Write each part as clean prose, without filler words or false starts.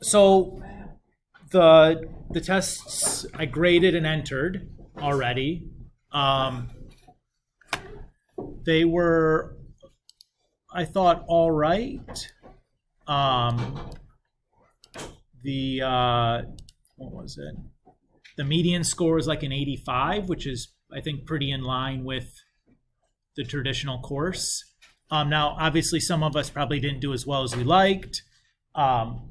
So the tests I graded and entered already. Um, they were, I thought, all right. Um, the what was it? The median score is like an 85, which is I think pretty in line with the traditional course. Now, obviously, some of us probably didn't do as well as we liked. Um,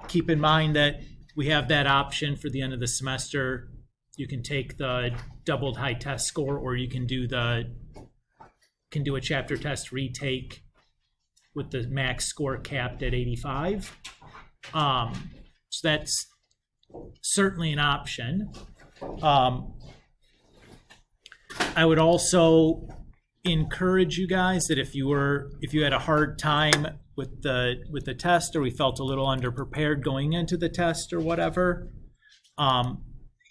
Keep in mind that we have that option for the end of the semester. You can take the doubled high test score, or you can do a chapter test retake with the max score capped at 85. So that's certainly an option. I would also encourage you guys that if you had a hard time with the test, or we felt a little underprepared going into the test or whatever,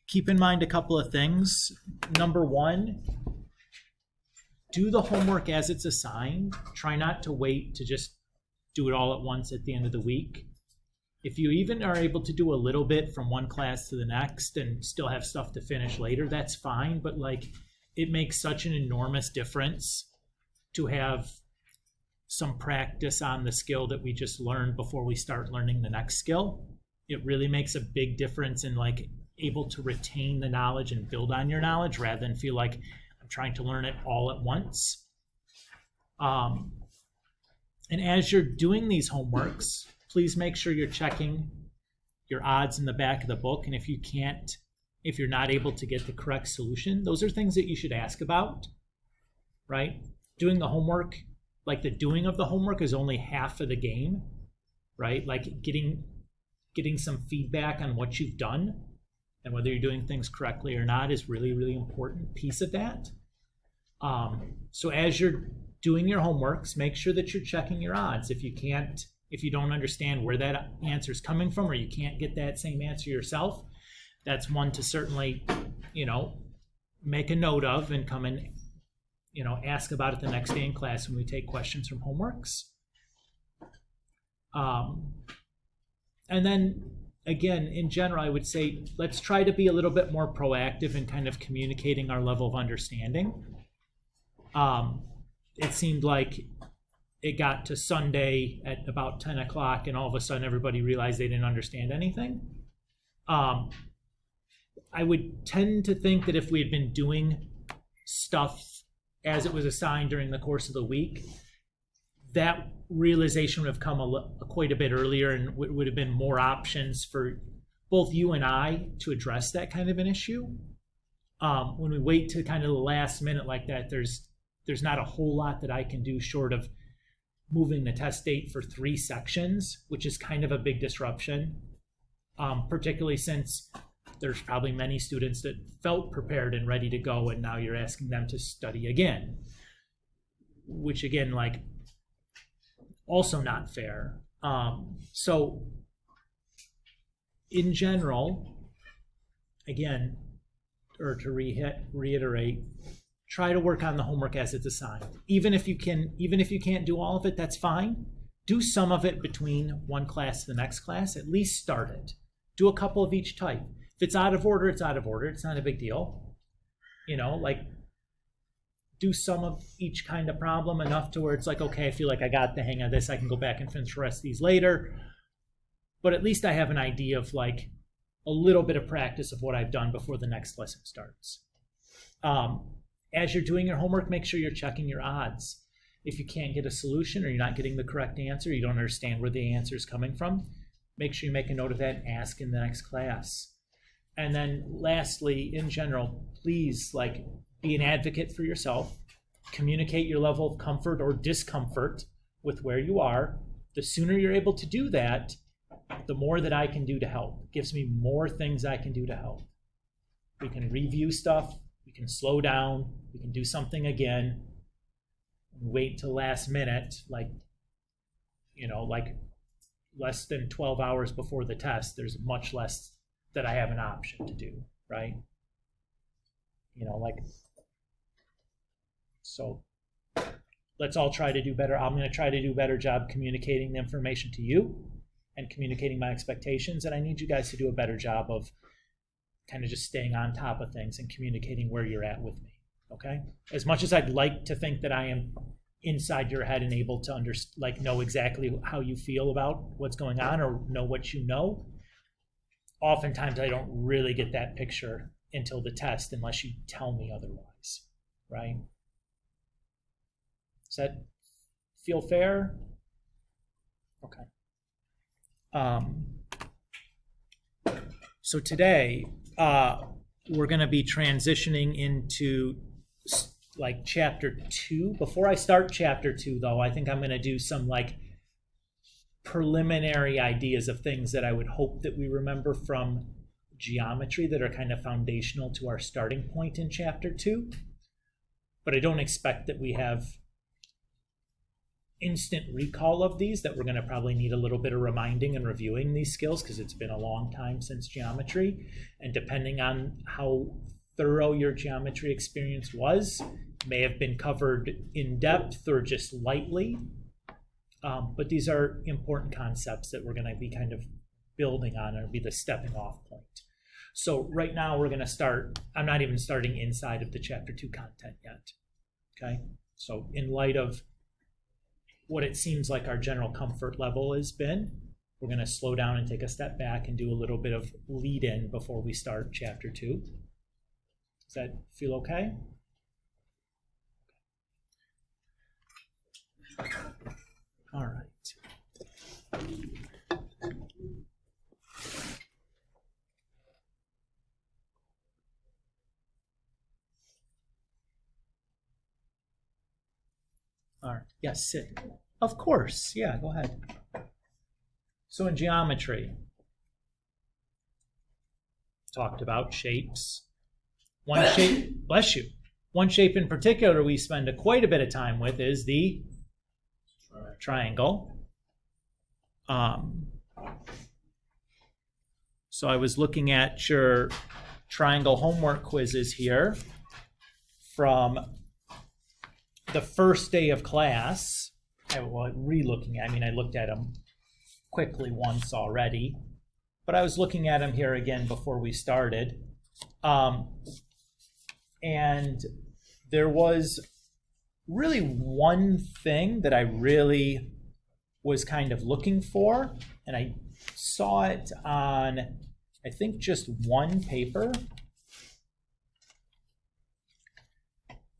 keep in mind a couple of things. Number one, do the homework as it's assigned. Try not to wait to just do it all at once at the end of the week. If you even are able to do a little bit from one class to the next and still have stuff to finish later, that's fine. But it makes such an enormous difference to have some practice on the skill that we just learned before we start learning the next skill. It really makes a big difference in able to retain the knowledge and build on your knowledge rather than feel like I'm trying to learn it all at once. And as you're doing these homeworks, please make sure you're checking your odds in the back of the book. And if you're not able to get the correct solution, those are things that you should ask about, right? Doing the homework, the doing of the homework is only half of the game, right? Getting some feedback on what you've done and whether you're doing things correctly or not is really, really important piece of that. So as you're doing your homeworks, make sure that you're checking your odds. If you don't understand where that answer is coming from, or you can't get that same answer yourself, that's one to certainly, make a note of and come and, ask about it the next day in class when we take questions from homeworks. And then, again, in general, I would say let's try to be a little bit more proactive in kind of communicating our level of understanding. It seemed like it got to Sunday at about 10 o'clock and all of a sudden everybody realized they didn't understand anything. I would tend to think that if we had been doing stuff as it was assigned during the course of the week, that realization would have come quite a bit earlier and would have been more options for both you and I to address that kind of an issue. When we wait to kind of the last minute like that, there's not a whole lot that I can do short of moving the test date for 3 sections, which is kind of a big disruption, particularly since there's probably many students that felt prepared and ready to go, and now you're asking them to study again, which again, also not fair. So in general, again, or to reiterate, try to work on the homework as it's assigned. Even if you can't do all of it, that's fine. Do some of it between one class to the next class. At least start it. Do a couple of each type. If it's out of order, it's out of order. It's not a big deal. Do some of each kind of problem enough to where it's okay, I feel like I got the hang of this. I can go back and finish the rest of these later. But at least I have an idea of a little bit of practice of what I've done before the next lesson starts. As you're doing your homework, make sure you're checking your odds. If you can't get a solution or you're not getting the correct answer, you don't understand where the answer is coming from, make sure you make a note of that and ask in the next class. And then lastly, in general, please be an advocate for yourself. Communicate your level of comfort or discomfort with where you are. The sooner you're able to do that, the more that I can do to help. It gives me more things I can do to help. We can review stuff. We can slow down. We can do something again. Wait till last minute, less than 12 hours before the test. There's much less that I have an option to do, right? So let's all try to do better. I'm going to try to do a better job communicating the information to you. and communicating my expectations. And I need you guys to do a better job of kind of just staying on top of things and communicating where you're at with me. Okay? As much as I'd like to think that I am inside your head and able to know exactly how you feel about what's going on or know what you know, oftentimes I don't really get that picture until the test unless you tell me otherwise, right? Does that feel fair? Okay. So today we're going to be transitioning into like chapter 2. Before I start chapter 2, though, I think I'm going to do some like preliminary ideas of things that I would hope that we remember from geometry that are kind of foundational to our starting point in chapter 2. But I don't expect that we have instant recall of these, that we're going to probably need a little bit of reminding and reviewing these skills because it's been a long time since geometry. And depending on how thorough your geometry experience was, may have been covered in depth or just lightly. But these are important concepts that we're going to be kind of building on and be the stepping off point. So right now we're going to start, I'm not even starting inside of the chapter 2 content yet. Okay? So in light of what it seems like our general comfort level has been, we're going to slow down and take a step back and do a little bit of lead in before we start chapter 2. Does that feel okay? All right. All right. Yes, sit. Of course. Yeah, go ahead. So in geometry, talked about shapes. One shape, bless you. One shape in particular we spend quite a bit of time with is the triangle. So I was looking at your triangle homework quizzes here from the first day of class. I looked at them quickly once already, but I was looking at them here again before we started. And there was really one thing that I really was kind of looking for, and I saw it on, I think, just one paper.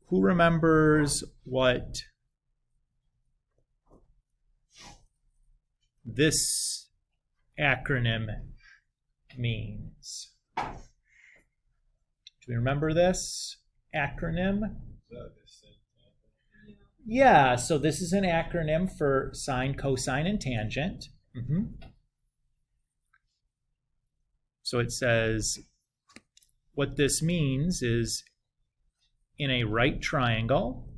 Who remembers what this acronym means? Do we remember this acronym? Yeah, so this is an acronym for sine, cosine, and tangent. So it says what this means is in a right triangle,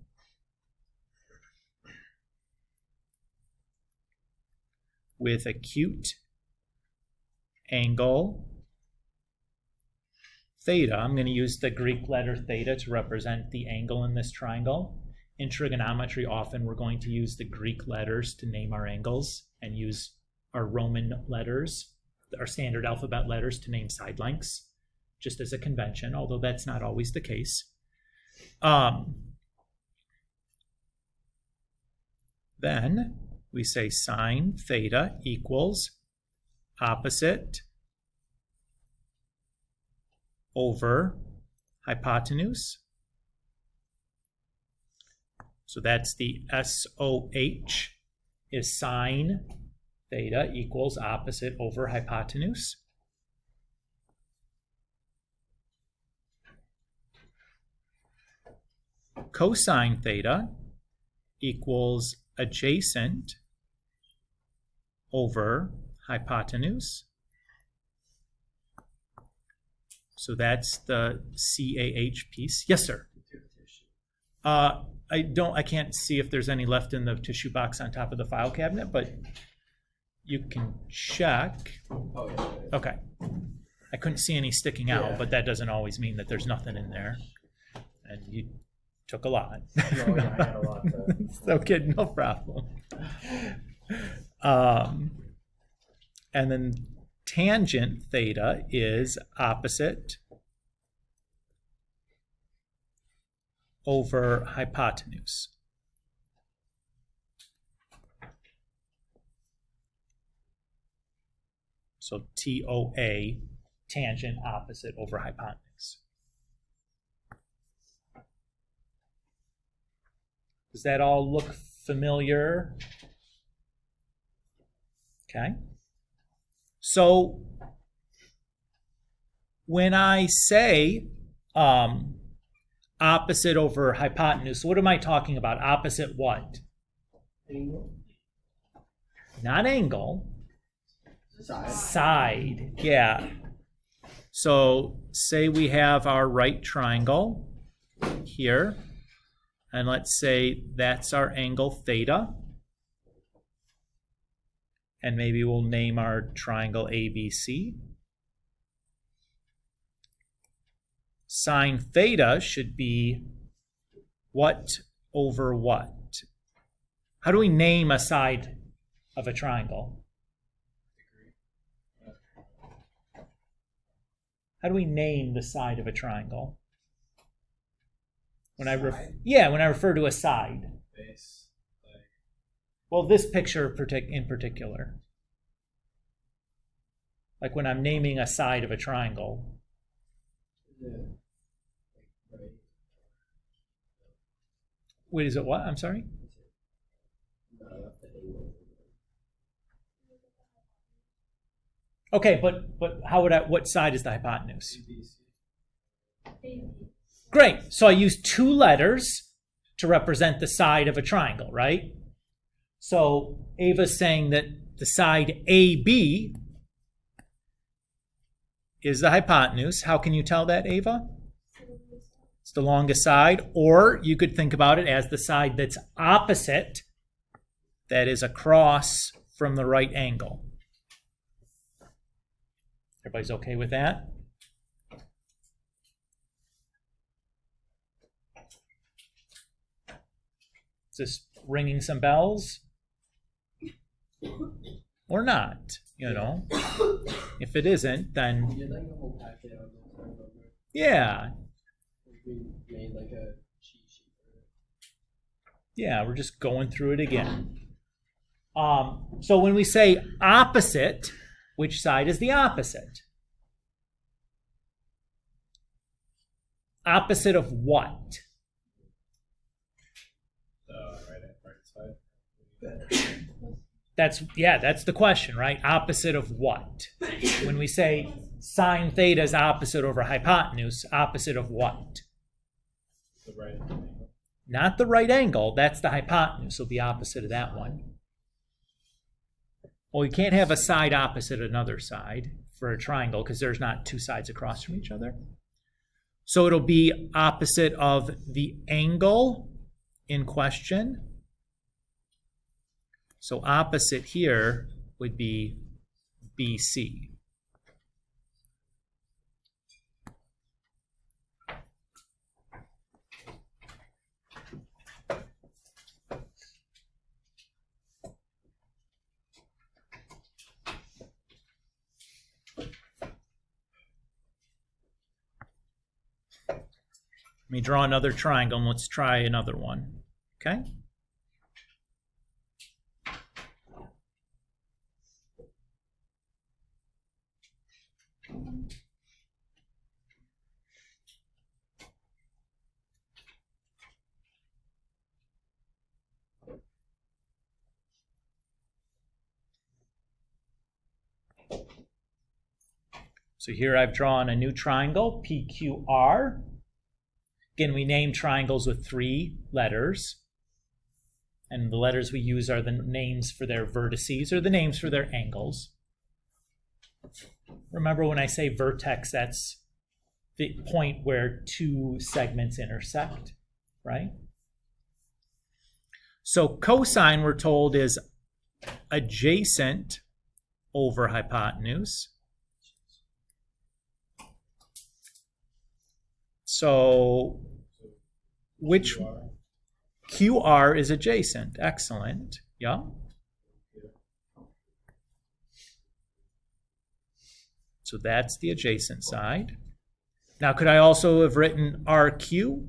with acute angle theta, I'm going to use the Greek letter theta to represent the angle in this triangle. In trigonometry, often we're going to use the Greek letters to name our angles and use our Roman letters, our standard alphabet letters, to name side lengths, just as a convention, although that's not always the case. Then we say sine theta equals opposite over hypotenuse. So that's the SOH, is sine theta equals opposite over hypotenuse. Cosine theta equals adjacent over hypotenuse. So that's the CAH piece. Yes, sir. I can't see if there's any left in the tissue box on top of the file cabinet, but you can check. Oh, yeah. Okay. I couldn't see any sticking out, but that doesn't always mean that there's nothing in there. And you took a lot. No, yeah, I had a lot. Okay, no problem. And then tangent theta is opposite over hypotenuse. So TOA, tangent opposite over hypotenuse. Does that all look familiar? Okay. So when I say opposite over hypotenuse, what am I talking about? Opposite what? Angle. Not angle. Side. Side. Yeah. So say we have our right triangle here, and let's say that's our angle theta. And maybe we'll name our triangle ABC. Sine theta should be what over what? How do we name a side of a triangle? How do we name the side of a triangle? When I refer to a side. Base. Well, this picture in particular. Like when I'm naming a side of a triangle. Yeah. Right. Wait, is it what? I'm sorry? Okay, but how would what side is the hypotenuse? TPC. Great. So I use two letters to represent the side of a triangle, right? So Ava's saying that the side AB is the hypotenuse. How can you tell that, Ava? It's the longest side. Or you could think about it as the side that's opposite, that is across from the right angle. Everybody's okay with that? Is this ringing some bells? Or not, you know? If it isn't, then Yeah, like the whole packet on the side over. yeah. We made like a cheat sheet for it. Yeah, we're just going through it again. So when we say opposite, which side is the opposite? Opposite of what? Right side. That's the question, right? Opposite of what? When we say sine theta is opposite over hypotenuse, opposite of what? The right angle. Not the right angle, that's the hypotenuse, will be opposite of that one. Well, you can't have a side opposite another side for a triangle because there's not two sides across from each other. So it'll be opposite of the angle in question. So opposite here would be BC. Let me draw another triangle and let's try another one. Okay? So here I've drawn a new triangle, PQR. Again, we name triangles with 3 letters. And the letters we use are the names for their vertices or the names for their angles. Remember when I say vertex, that's the point where 2 segments intersect, right? So cosine, we're told, is adjacent over hypotenuse. So which QR is adjacent? Excellent. Yeah. So that's the adjacent side. Now, could I also have written RQ?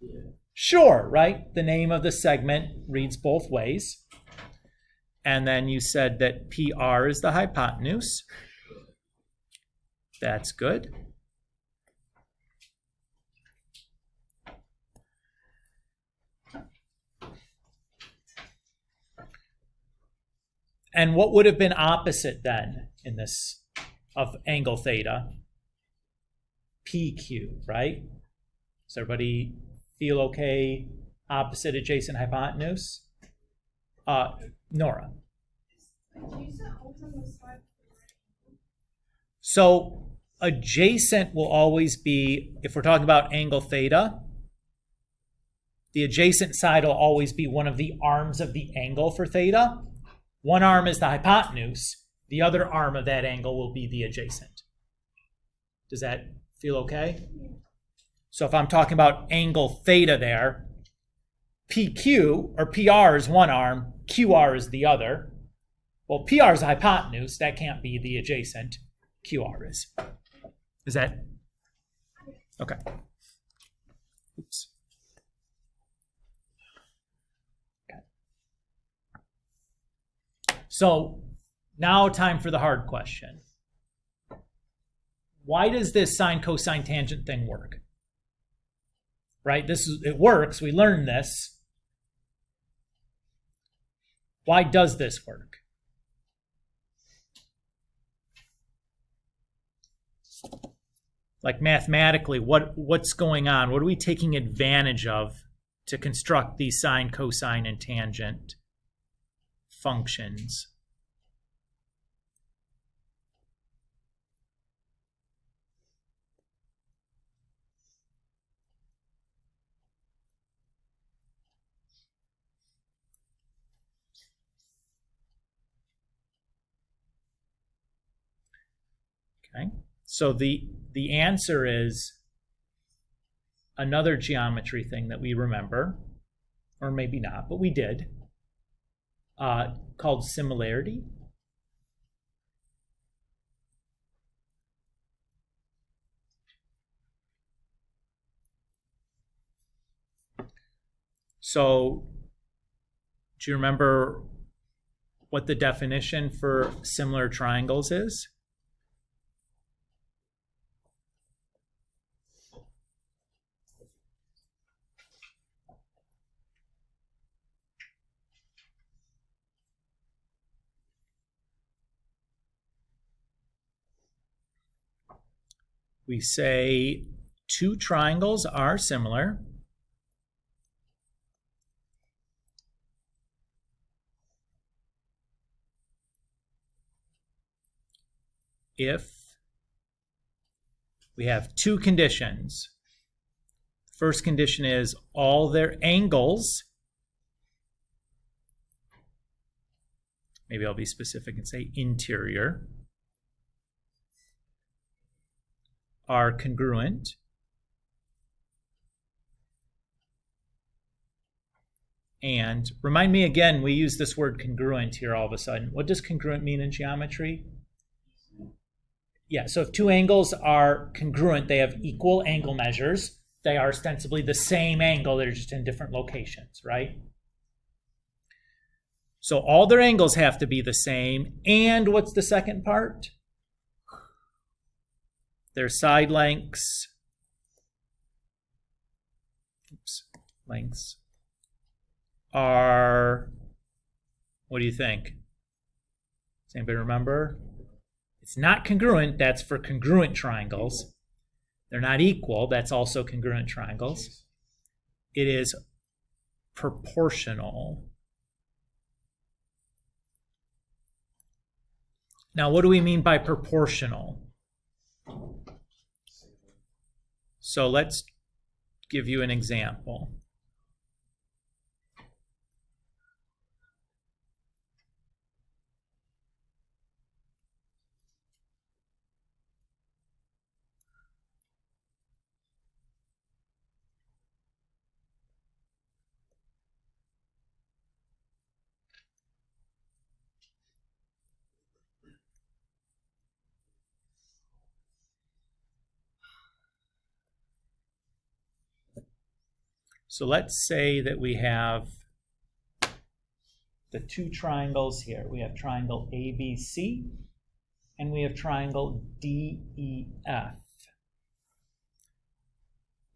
Yeah. Sure, right? The name of the segment reads both ways. And then you said that PR is the hypotenuse. That's good. And what would have been opposite then in this of angle theta? PQ, right? Does everybody feel okay? Opposite adjacent hypotenuse? Nora. So adjacent will always be, if we're talking about angle theta, the adjacent side will always be one of the arms of the angle for theta. One arm is the hypotenuse. The other arm of that angle will be the adjacent. Does that feel okay? So if I'm talking about angle theta there, PQ or PR is one arm, QR is the other. Well, PR is the hypotenuse. That can't be the adjacent. QR is. Is that? Okay. Oops. So now time for the hard question. Why does this sine, cosine, tangent thing work? Right? It works. We learned this. Why does this work? Like mathematically, what's going on? What are we taking advantage of to construct these sine, cosine, and tangent functions? Okay, so the answer is another geometry thing that we remember, or maybe not, but we did, called similarity. So do you remember what the definition for similar triangles is? We say two triangles are similar if we have two conditions. The first condition is all their angles, maybe I'll be specific and say interior, are congruent. And remind me again, we use this word congruent here all of a sudden. What does congruent mean in geometry? Yeah, so if two angles are congruent, they have equal angle measures. They are ostensibly the same angle, they're just in different locations, right? So all their angles have to be the same. And what's the second part? Their side lengths, lengths are, what do you think? Does anybody remember? It's not congruent, that's for congruent triangles. They're not equal, that's also congruent triangles. It is proportional. Now, what do we mean by proportional? So let's give you an example. So let's say that we have the two triangles here. We have triangle ABC and we have triangle DEF.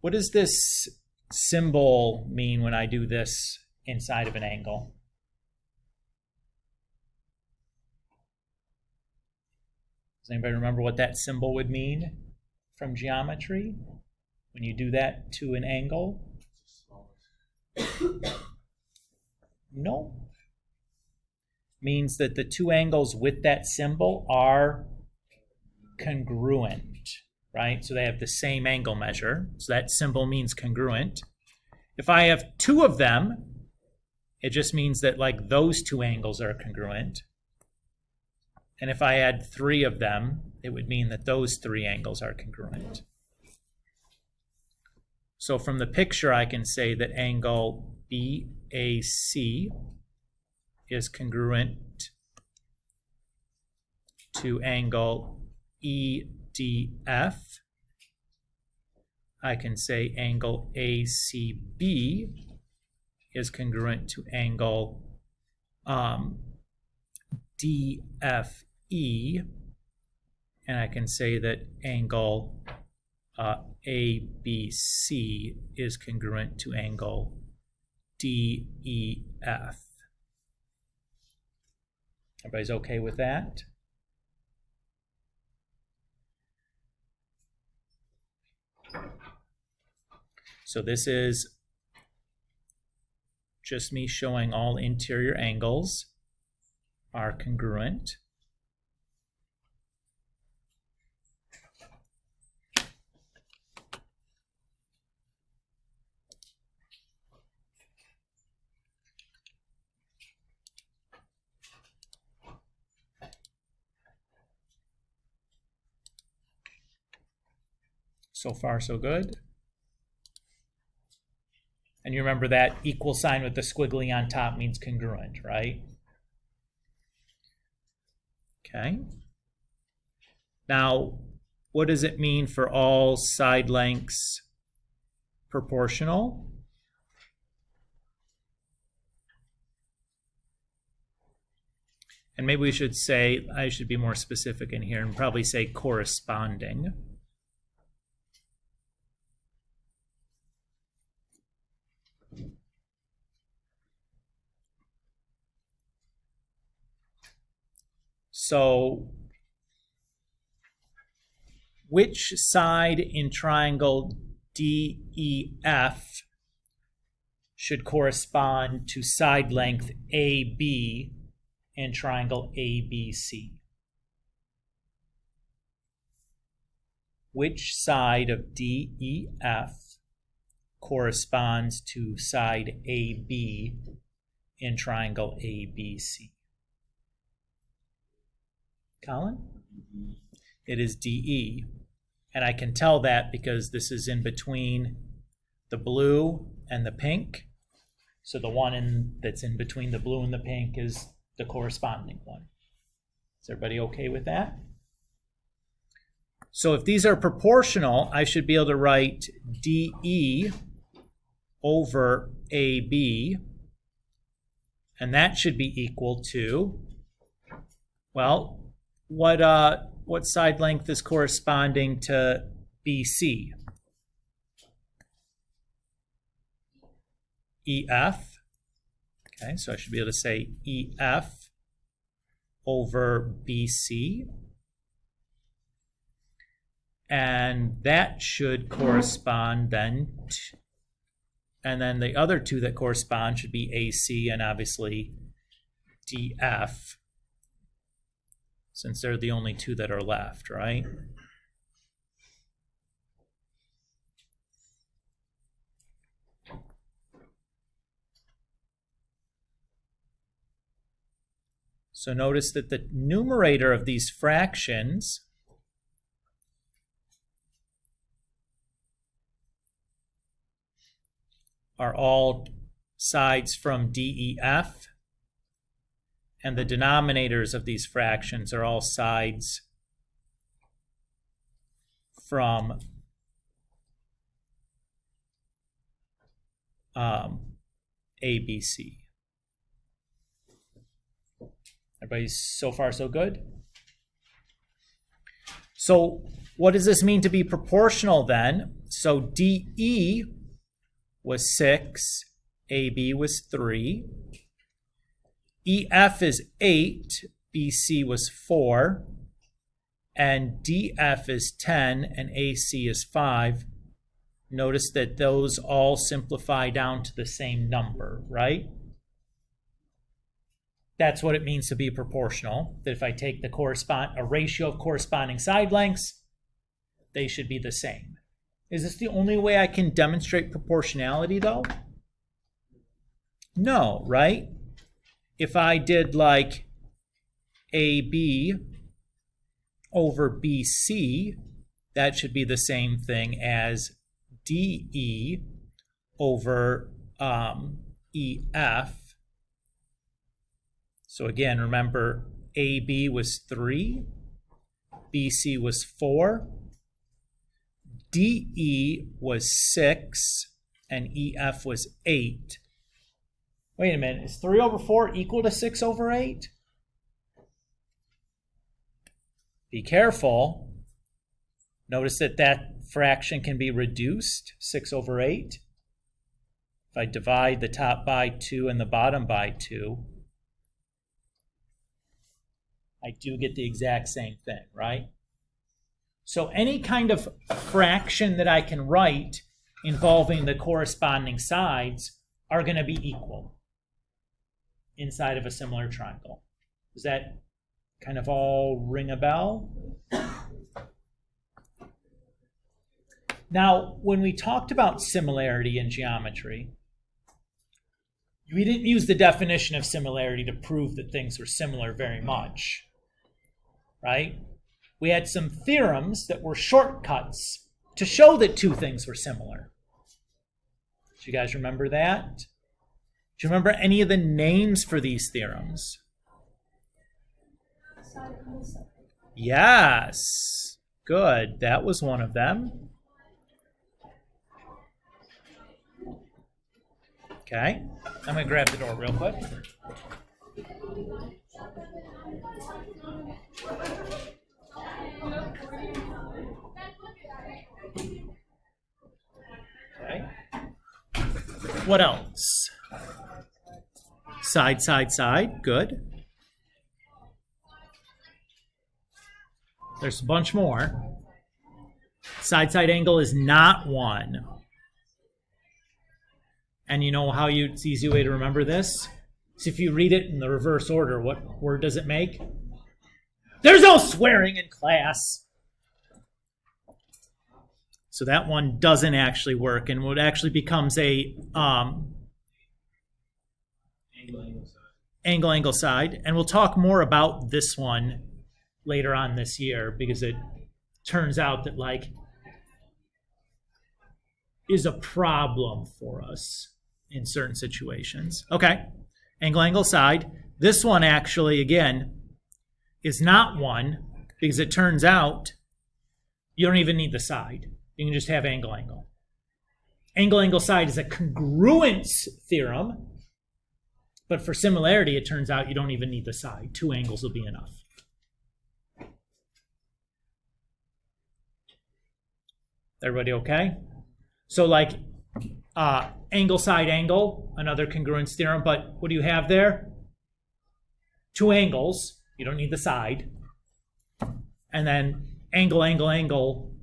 What does this symbol mean when I do this inside of an angle? Does anybody remember what that symbol would mean from geometry when you do that to an angle? No. Means that the two angles with that symbol are congruent, right? So they have the same angle measure. So that symbol means congruent. If I have two of them, it just means that like those two angles are congruent. And if I had three of them, it would mean that those three angles are congruent. So from the picture, I can say that angle BAC is congruent to angle EDF. I can say angle ACB is congruent to angle DFE, and I can say that angle ABC is congruent to angle DEF. Everybody's okay with that? So this is just me showing all interior angles are congruent. So far, so good. And you remember that equal sign with the squiggly on top means congruent, right? Okay. Now, what does it mean for all side lengths proportional? And maybe we should say, I should be more specific in here and probably say corresponding. So, which side in triangle DEF should correspond to side length AB in triangle ABC? Which side of DEF corresponds to side AB in triangle ABC? Colin? It is DE. And I can tell that because this is in between the blue and the pink. So the one that's in between the blue and the pink is the corresponding one. Is everybody okay with that? So if these are proportional, I should be able to write DE over AB. And that should be equal to, well, what side length is corresponding to BC? EF. Okay, so I should be able to say EF over BC. And that should correspond then to, and then the other two that correspond should be AC and obviously DF, since they're the only two that are left, right? So notice that the numerator of these fractions are all sides from DEF, and the denominators of these fractions are all sides from ABC. Everybody's so far so good? So what does this mean to be proportional then? So DE was 6, AB was 3. EF is 8, BC was 4. And DF is 10, and AC is 5. Notice that those all simplify down to the same number, right? That's what it means to be proportional. That if I take a ratio of corresponding side lengths, they should be the same. Is this the only way I can demonstrate proportionality, though? No, right? If I did like AB over BC, that should be the same thing as DE over EF. So again, remember, AB was 3, BC was 4, DE was 6, and EF was 8. Wait a minute, is 3 over 4 equal to 6 over 8? Be careful. Notice that that fraction can be reduced, 6 over 8. If I divide the top by 2 and the bottom by 2, I do get the exact same thing, right? So any kind of fraction that I can write involving the corresponding sides are going to be equal inside of a similar triangle. Does that kind of all ring a bell? Now, when we talked about similarity in geometry, we didn't use the definition of similarity to prove that things were similar very much, right? We had some theorems that were shortcuts to show that two things were similar. Do you guys remember that? Do you remember any of the names for these theorems? Yes. Good. That was one of them. Okay. I'm going to grab the door real quick. Okay. What else? Side, side, side. Good. There's a bunch more. Side, side angle is not one. And you know how it's the easy way to remember this? So if you read it in the reverse order, what word does it make? There's no swearing in class. So that one doesn't actually work, and what actually becomes a angle side. And we'll talk more about this one later on this year, because it turns out that is a problem for us in certain situations. Okay, angle side. This one actually, again, is not one, because it turns out you don't even need the side. You can just have angle. Angle side is a congruence theorem, but for similarity, it turns out you don't even need the side. Two angles will be enough. Everybody okay? So angle side angle, another congruence theorem, but what do you have there? Two angles. You don't need the side. And then angle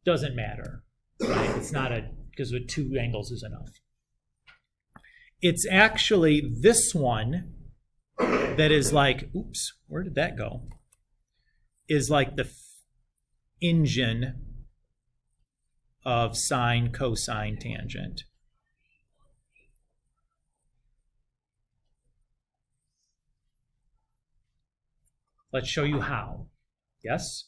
doesn't matter, right? It's not because with two angles is enough. It's actually this one that is oops, where did that go? Is like the engine of sine, cosine, tangent. Let's show you how. Yes?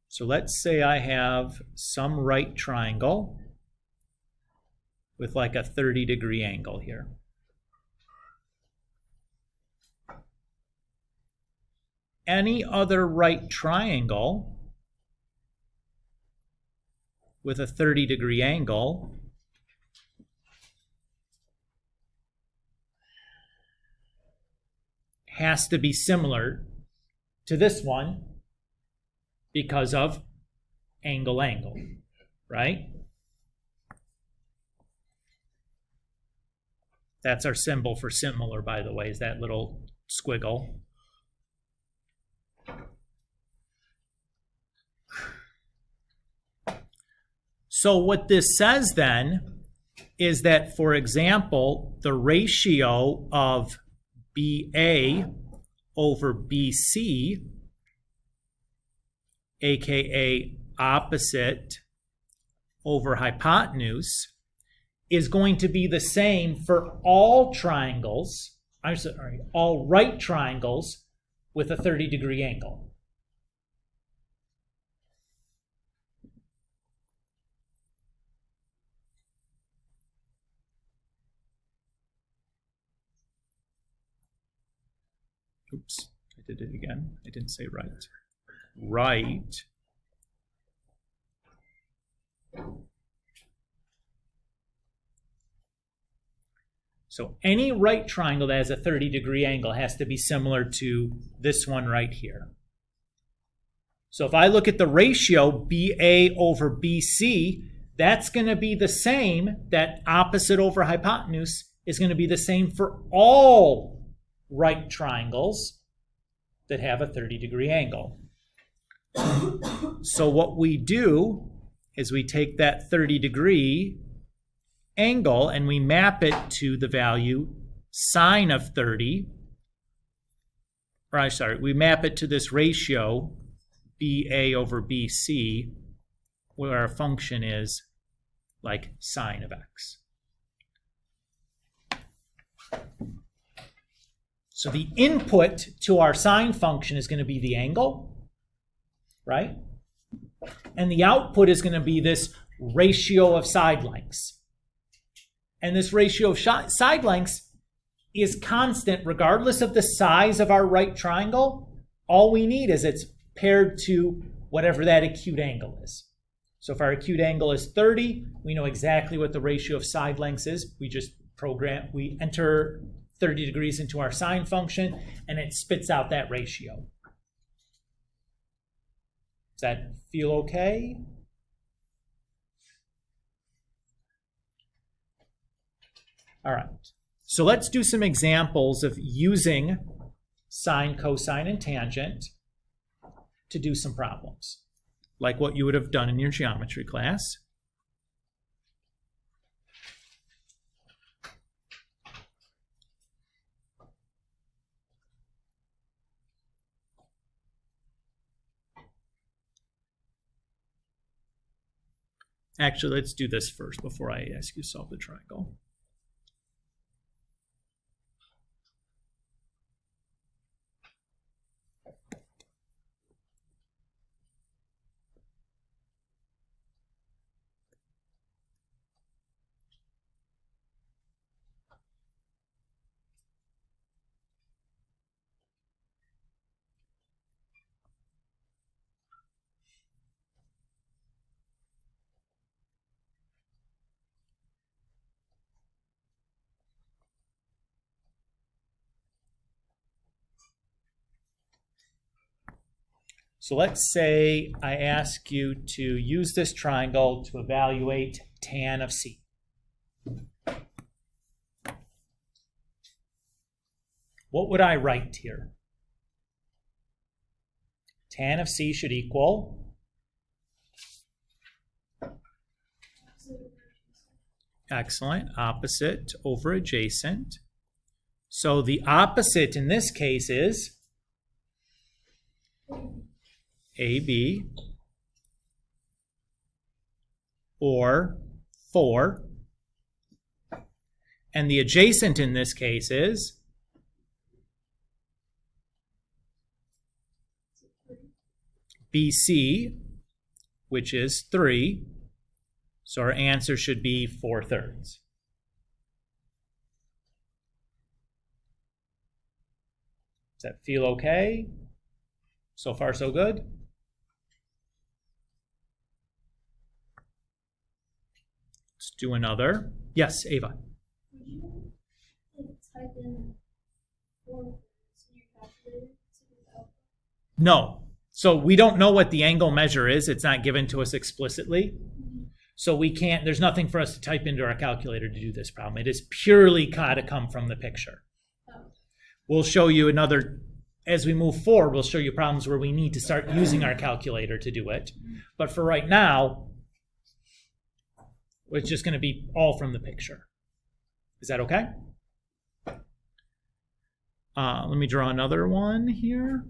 So let's say I have some right triangle with a 30-degree angle here. Any other right triangle with a 30-degree angle has to be similar to this one because of angle, right? That's our symbol for similar, by the way, is that little squiggle. So what this says then is that, for example, the ratio of BA over BC, aka opposite over hypotenuse, is going to be the same for all triangles, all right triangles with a 30-degree angle. Oops, I did it again. I didn't say right. Right. So any right triangle that has a 30-degree angle has to be similar to this one right here. So if I look at the ratio BA over BC, that's going to be the same, that opposite over hypotenuse is going to be the same for all right triangles that have a 30-degree angle. So what we do is we take that 30-degree angle and we map it to the value sine of 30. We map it to this ratio BA over BC, where our function is like sine of x. So the input to our sine function is going to be the angle, right? And the output is going to be this ratio of side lengths. And this ratio of side lengths is constant regardless of the size of our right triangle. All we need is it's paired to whatever that acute angle is. So if our acute angle is 30, we know exactly what the ratio of side lengths is. We enter 30 degrees into our sine function, and it spits out that ratio. Does that feel okay? All right, so let's do some examples of using sine, cosine, and tangent to do some problems, like what you would have done in your geometry class. Actually, let's do this first before I ask you to solve the triangle. So let's say I ask you to use this triangle to evaluate tan of C. What would I write here? Tan of C should equal, excellent, opposite over adjacent. So the opposite in this case is AB, or 4. And the adjacent in this case is BC, which is 3. So our answer should be 4/3. Does that feel okay? So far, so good? do another. Yes, Ava. Would you like type in 4 in your calculator to get the output? No. So we don't know what the angle measure is. It's not given to us explicitly. So we can't, there's nothing for us to type into our calculator to do this problem. It is purely got to come from the picture. Oh. We'll show you another, as we move forward, we'll show you problems where we need to start using our calculator to do it. But for right now, it's just going to be all from the picture. Is that okay? Let me draw another one here.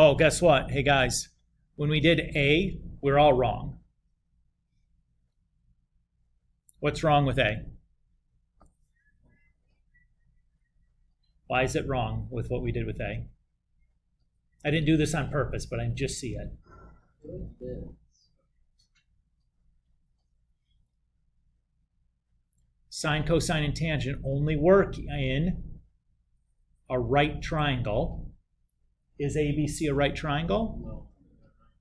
Oh, guess what? Hey guys, when we did A, we're all wrong. What's wrong with A? Why is it wrong with what we did with A? I didn't do this on purpose, but I just see it. Sine, cosine, and tangent only work in a right triangle. Is ABC a right triangle?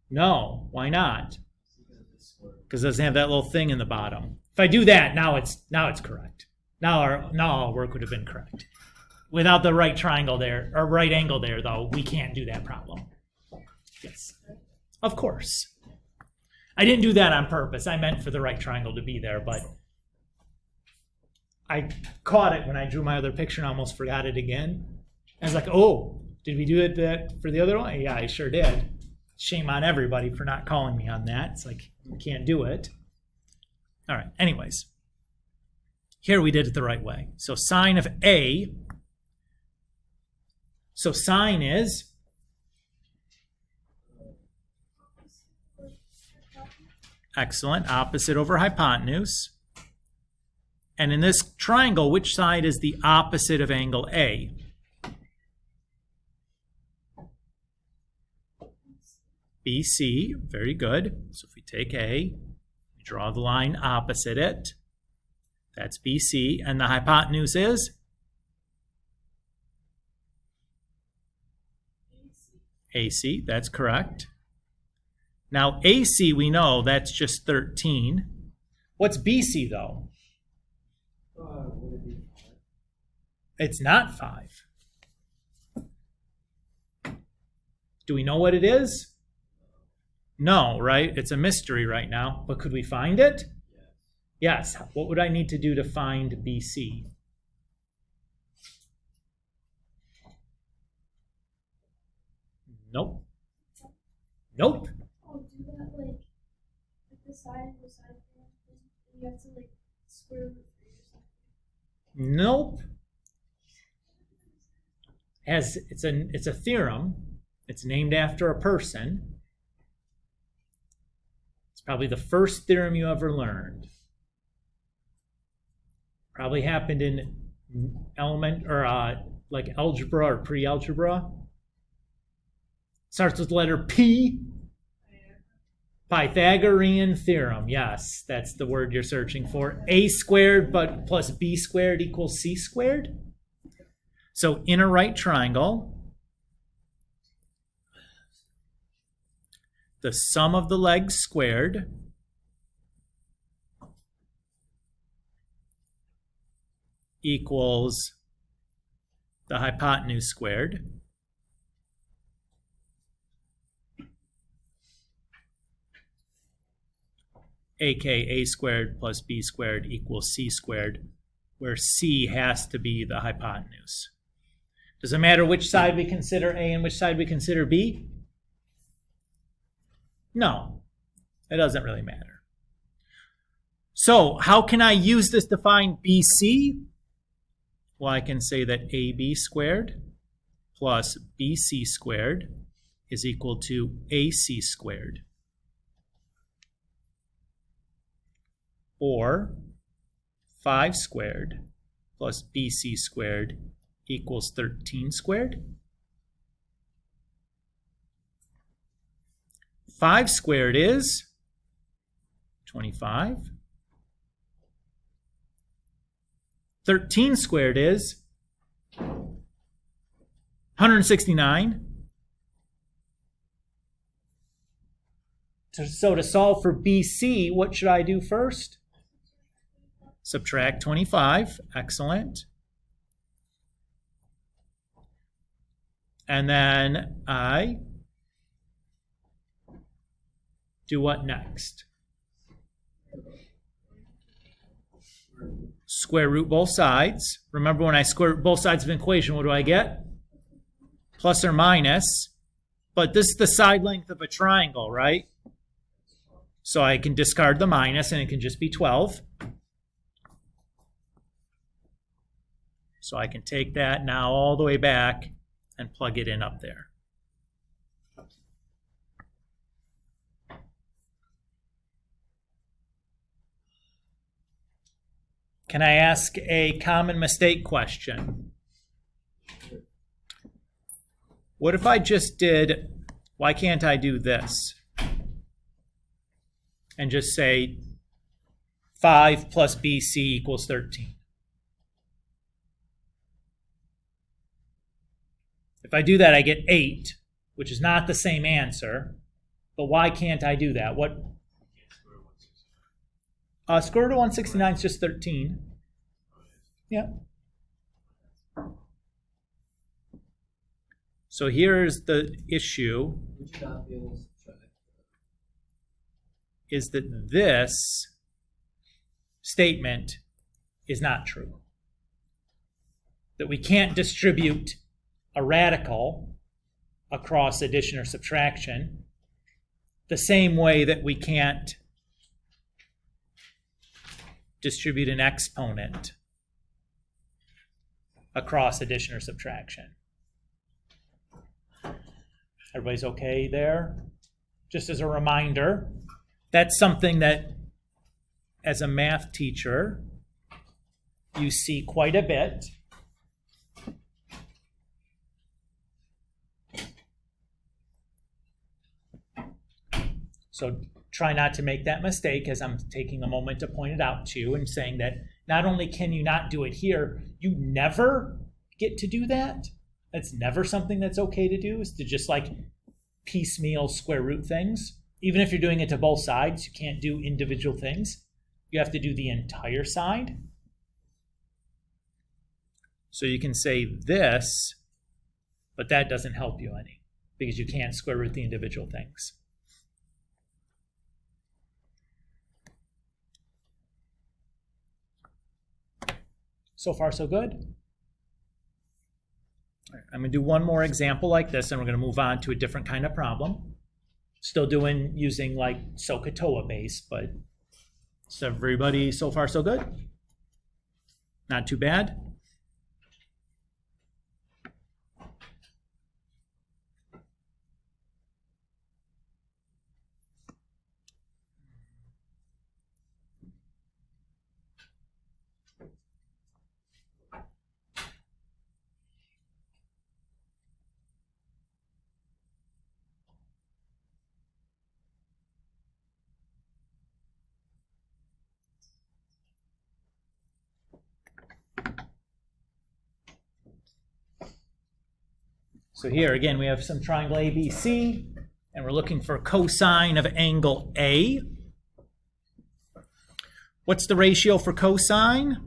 No. Why not? Because it doesn't have that little thing in the bottom. If I do that, now it's correct. Now our work would have been correct. Without the right triangle there, or right angle there, though, we can't do that problem. Yes. Of course. I didn't do that on purpose. I meant for the right triangle to be there, but I caught it when I drew my other picture and almost forgot it again. I was like, oh, did we do it for the other one? Yeah, I sure did. Shame on everybody for not calling me on that. It's like, you can't do it. All right, anyways. Here we did it the right way. So sine of A. So sine is? Excellent. Opposite over hypotenuse. And in this triangle, which side is the opposite of angle A? BC, very good. So if we take A, we draw the line opposite it. That's BC. And the hypotenuse is? AC, that's correct. Now AC, we know that's just 13. What's BC though? Would it be 5? It's not 5. Do we know what it is? No, right? It's a mystery right now. But could we find it? Yes. What would I need to do to find BC? Nope. Nope. Oh, do that like the side thing. You have to like square root 3 or something. Nope. It's a theorem. It's named after a person. It's probably the first theorem you ever learned. Probably happened in like algebra or pre-algebra. Starts with the letter P. Pythagorean theorem. Yes, that's the word you're searching for. A squared but plus B squared equals C squared. So in a right triangle, the sum of the legs squared equals the hypotenuse squared. aka A squared plus B squared equals C squared, where C has to be the hypotenuse. Does it matter which side we consider A and which side we consider B? No, it doesn't really matter. So how can I use this to find BC? Well, I can say that AB squared plus BC squared is equal to AC squared. Or 5 squared plus BC squared equals 13 squared. 5 squared is 25. 13 squared is 169. So to solve for BC, what should I do first? Subtract 25. Excellent. And then I do what next? Square root both sides. Remember, when I square root both sides of an equation, what do I get? Plus or minus. But this is the side length of a triangle, right? So I can discard the minus and it can just be 12. So I can take that now all the way back and plug it in up there. Can I ask a common mistake question? What if I just did, why can't I do this? And just say 5 plus BC equals 13. If I do that, I get 8, which is not the same answer. But why can't I do that? What? Square root of 169 is just 13. Yeah. So here's the issue. Would you not be able to subtract? Is that this statement is not true. That we can't distribute a radical across addition or subtraction the same way that we can't distribute an exponent across addition or subtraction. Everybody's okay there? Just as a reminder, that's something that as a math teacher you see quite a bit. So try not to make that mistake, as I'm taking a moment to point it out to you and saying that not only can you not do it here, you never get to do that. That's never something that's okay to do, is to just like piecemeal square root things. Even if you're doing it to both sides, you can't do individual things. You have to do the entire side. So you can say this, but that doesn't help you any because you can't square root the individual things. So far, so good? All right, I'm going to do one more example like this, and we're going to move on to a different kind of problem. Still using like SOHCAHTOA base, but is everybody so far, so good? Not too bad? So here, again, we have some triangle ABC, and we're looking for cosine of angle A. What's the ratio for cosine?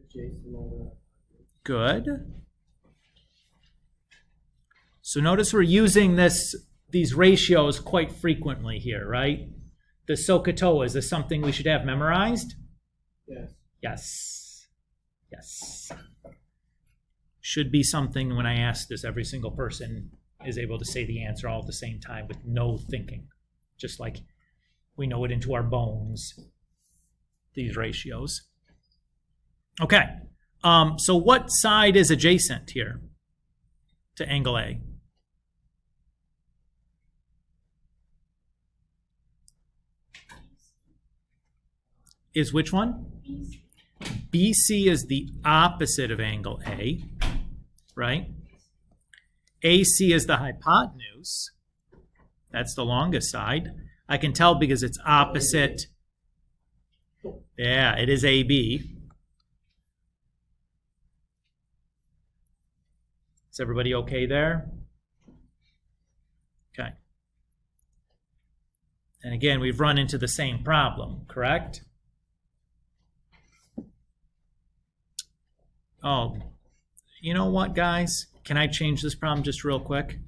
Adjacent over. Good. So notice we're using these ratios quite frequently here, right? The SOHCAHTOA, is this something we should have memorized? Yes. Yes. Yes. Should be something when I ask this, every single person is able to say the answer all at the same time with no thinking. Just like we know it into our bones, these ratios. Okay. So what side is adjacent here to angle A? Is which one? BC is the opposite of angle A, right? AC is the hypotenuse. That's the longest side. I can tell because it's opposite. Yeah, it is AB. Is everybody okay there? Okay. And again, we've run into the same problem, correct? Oh, you know what, guys? Can I change this problem just real quick?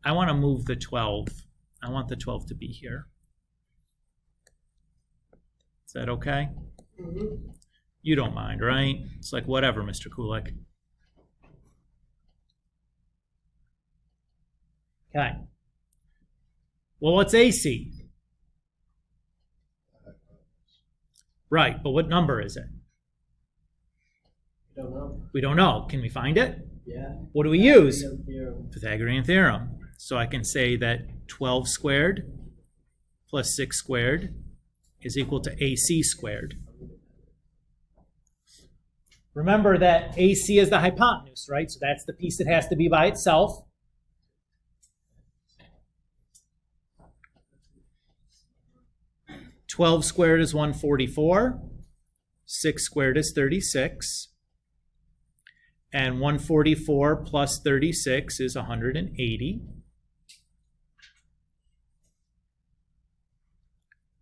I want to move the 12. I want the 12 to be here. Is that okay? Mm-hmm. You don't mind, right? It's like, whatever, Mr. Kulik. Okay. Well, what's AC? Right, but what number is it? I don't know. We don't know. Can we find it? Yeah. What do we use? Theorem. Pythagorean theorem. So I can say that 12 squared plus 6 squared is equal to AC squared. Remember that AC is the hypotenuse, right? So that's the piece that has to be by itself. Twelve squared is 144. 6 squared is 36. And 144 plus 36 is 180.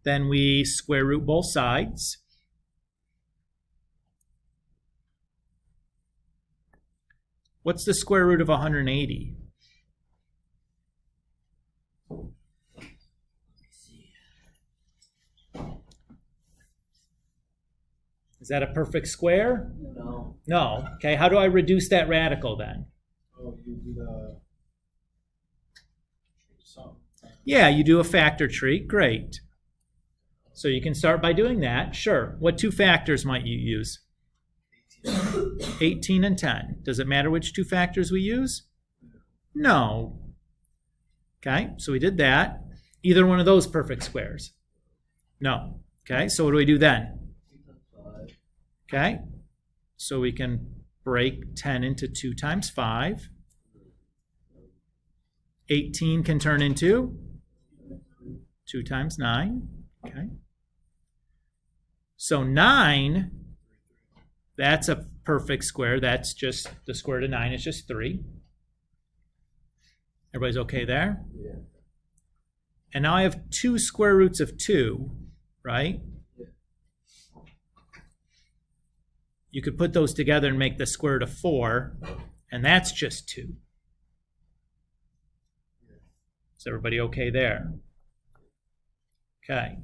Then we square root both sides. What's the square root of 180? Is that a perfect square? No. No. Okay, how do I reduce that radical then? Oh, you do the sum. Yeah, you do a factor tree. Great. So you can start by doing that. Sure. What two factors might you use? 18 and 10. Does it matter which two factors we use? No. Okay, so we did that. Either one of those perfect squares? No. Okay, so what do we do then? Okay, so we can break 10 into 2 times 5. 18 can turn into 2 times 9. Okay. So 9, that's a perfect square. That's just the square root of 9 is just 3. Everybody's okay there? Yeah. And now I have 2 square roots of 2, right? Yeah. You could put those together and make the square root of 4, and that's just 2. Is everybody okay there? Okay.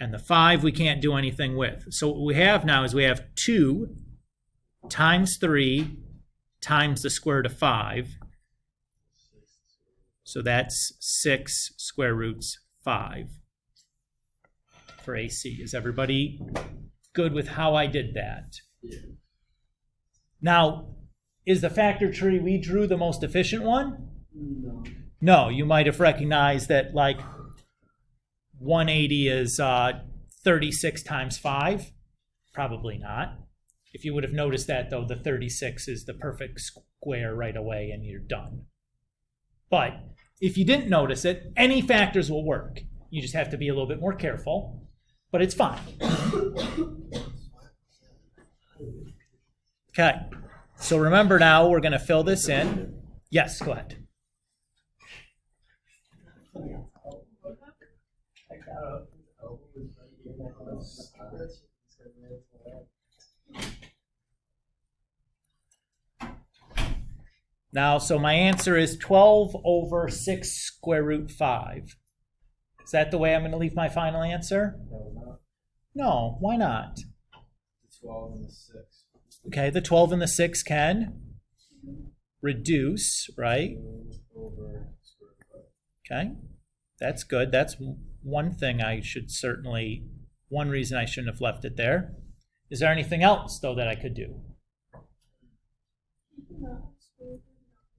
And the 5 we can't do anything with. So what we have now is we have 2 times 3 times the square root of 5. So that's 6 square roots 5 for AC. Is everybody good with how I did that? Yeah. Now, is the factor tree we drew the most efficient one? No. No, you might have recognized that like 180 is 36 times 5. Probably not. If you would have noticed that, though, the 36 is the perfect square right away and you're done. But if you didn't notice it, any factors will work. You just have to be a little bit more careful, but it's fine. Okay, so remember now we're going to fill this in. Yes, go ahead. Now, so my answer is 12 over 6 square root 5. Is that the way I'm going to leave my final answer? No, not No, why not? the 12 and the 6. Okay, the 12 and the 6 can reduce, right? Over square root. Okay, that's good. That's one thing one reason I shouldn't have left it there. Is there anything else, though, that I could do?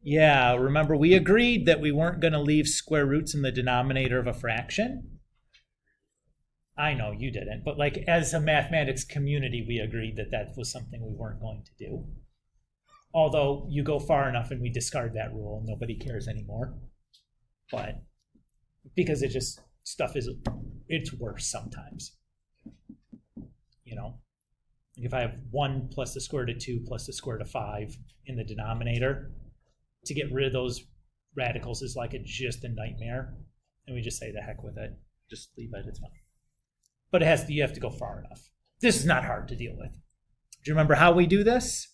Yeah, remember we agreed that we weren't going to leave square roots in the denominator of a fraction? I know you didn't, but like as a mathematics community, we agreed that that was something we weren't going to do. Although you go far enough and we discard that rule, nobody cares anymore. But because it just, stuff is, it's worse sometimes. You know, if I have 1 plus the square root of 2 plus the square root of 5 in the denominator, to get rid of those radicals is like just a nightmare. And we just say the heck with it. Just leave it, it's fine. But it has to, you have to go far enough. This is not hard to deal with. Do you remember how we do this?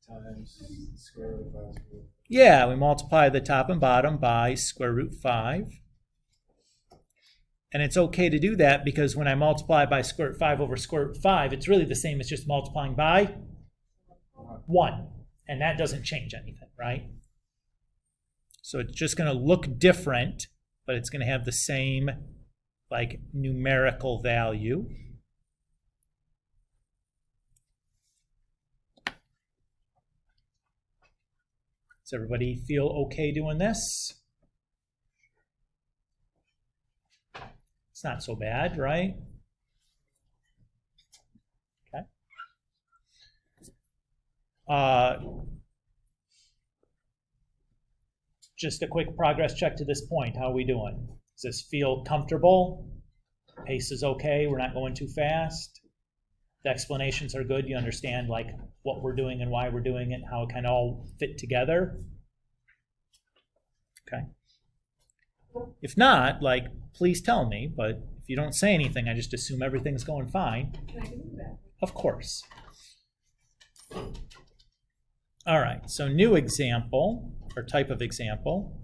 Times square root of 5 square root. Yeah, we multiply the top and bottom by square root 5. And it's okay to do that because when I multiply by square root 5 over square root 5, it's really the same as just multiplying by 1. And that doesn't change anything, right? So it's just going to look different, but it's going to have the same like numerical value. Does everybody feel okay doing this? It's not so bad, right? Okay. Just a quick progress check to this point. How are we doing? Does this feel comfortable? Pace is okay. We're not going too fast. The explanations are good. You understand like what we're doing and why we're doing it, how it kind of all fit together. Okay. If not, like, please tell me. But if you don't say anything, I just assume everything's going fine. Can I give you that? Of course. All right. So new example or type of example.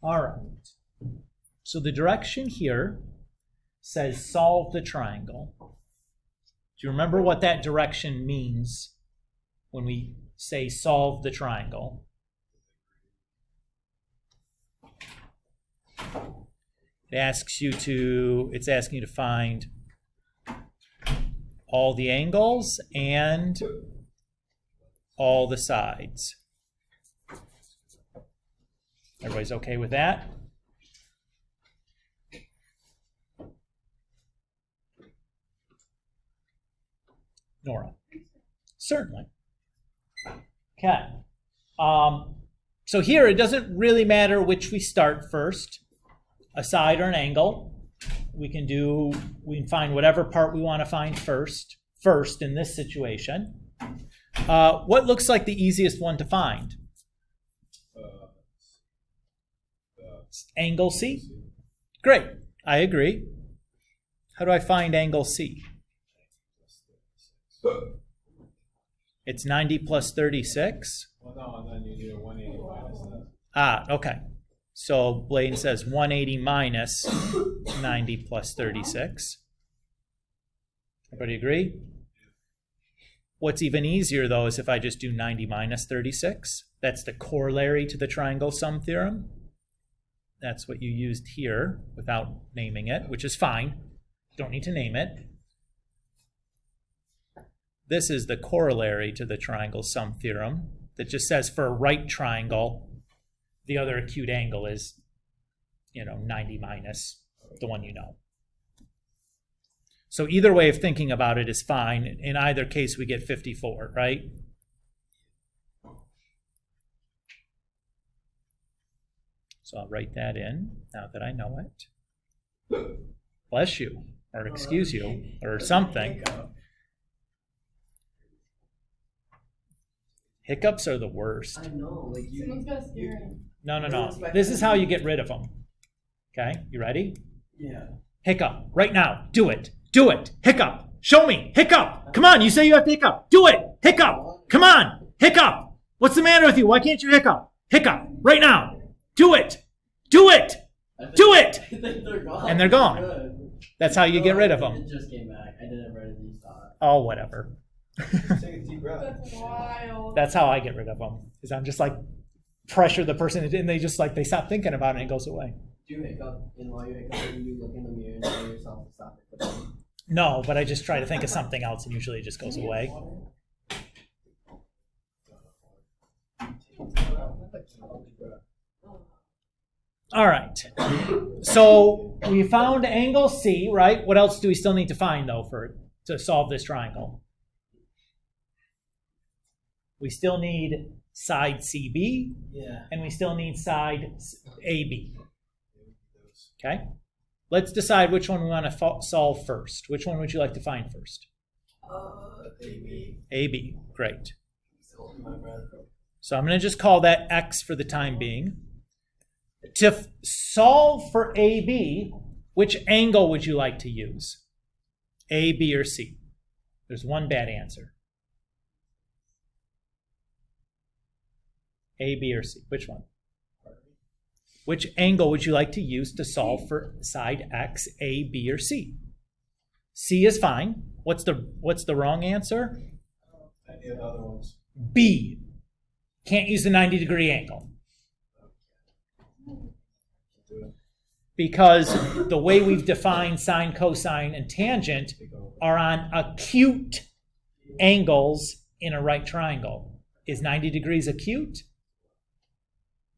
All right. So the direction here says solve the triangle. Do you remember what that direction means when we say solve the triangle? It's asking you to find all the angles and all the sides. Everybody's okay with that? Nora? Certainly. Okay. So here it doesn't really matter which we start first, a side or an angle. We can find whatever part we want to find first in this situation. What looks like the easiest one to find? Angle C? Great, I agree. How do I find angle C? It's 90 plus 36. Well, no, and then you do 180 minus that. Okay. So Blaine says 180 minus 90 plus 36. Everybody agree? What's even easier, though, is if I just do 90 minus 36. That's the corollary to the triangle sum theorem. That's what you used here without naming it, which is fine. Don't need to name it. This is the corollary to the triangle sum theorem that just says for a right triangle, the other acute angle is, 90 minus the one you know. So either way of thinking about it is fine. In either case, we get 54, right? So I'll write that in now that I know it. Bless you, or excuse you, or something. Hiccups are the worst. I know, like Someone's got to scare him. No. This is how you get rid of them. Okay, you ready? Yeah. Hiccup, right now. Do it. Do it. Hiccup. Show me. Hiccup. Come on, you say you have to hiccup. Do it. Hiccup. Come on. Hiccup. What's the matter with you? Why can't you hiccup? Hiccup. Right now. Do it. Do it. Do it! I think they're gone. And they're gone. Good. That's how you get rid of It them. just came back. I didn't write it. Thought. Oh, whatever. Take a deep breath. That's wild. That's how I get rid of them. Is I'm just like pressure the person, and they just like they stop thinking about it and it goes away. Do you hiccup? And while you hiccup, you look in the mirror and tell yourself to stop it. No, but I just try to think of something else, and usually it just goes away. All right. So we found angle C, right? What else do we still need to find though to solve this triangle? We still need side CB, Yeah. and we still need side AB. Okay? Let's decide which one we want to solve first. Which one would you like to find first? AB. AB. Great. Hold my breath. So I'm going to just call that X for the time being. To solve for AB, which angle would you like to use? A, B, or C? There's one bad answer. A, B, or C? Which one? Which angle would you like to use to solve for side X, A, B, or C? C is fine. What's the wrong answer? Any of the other ones? B. Can't use the 90-degree angle. Do it. Because the way we've defined sine, cosine, and tangent are on acute angles in a right triangle. Is 90 degrees acute?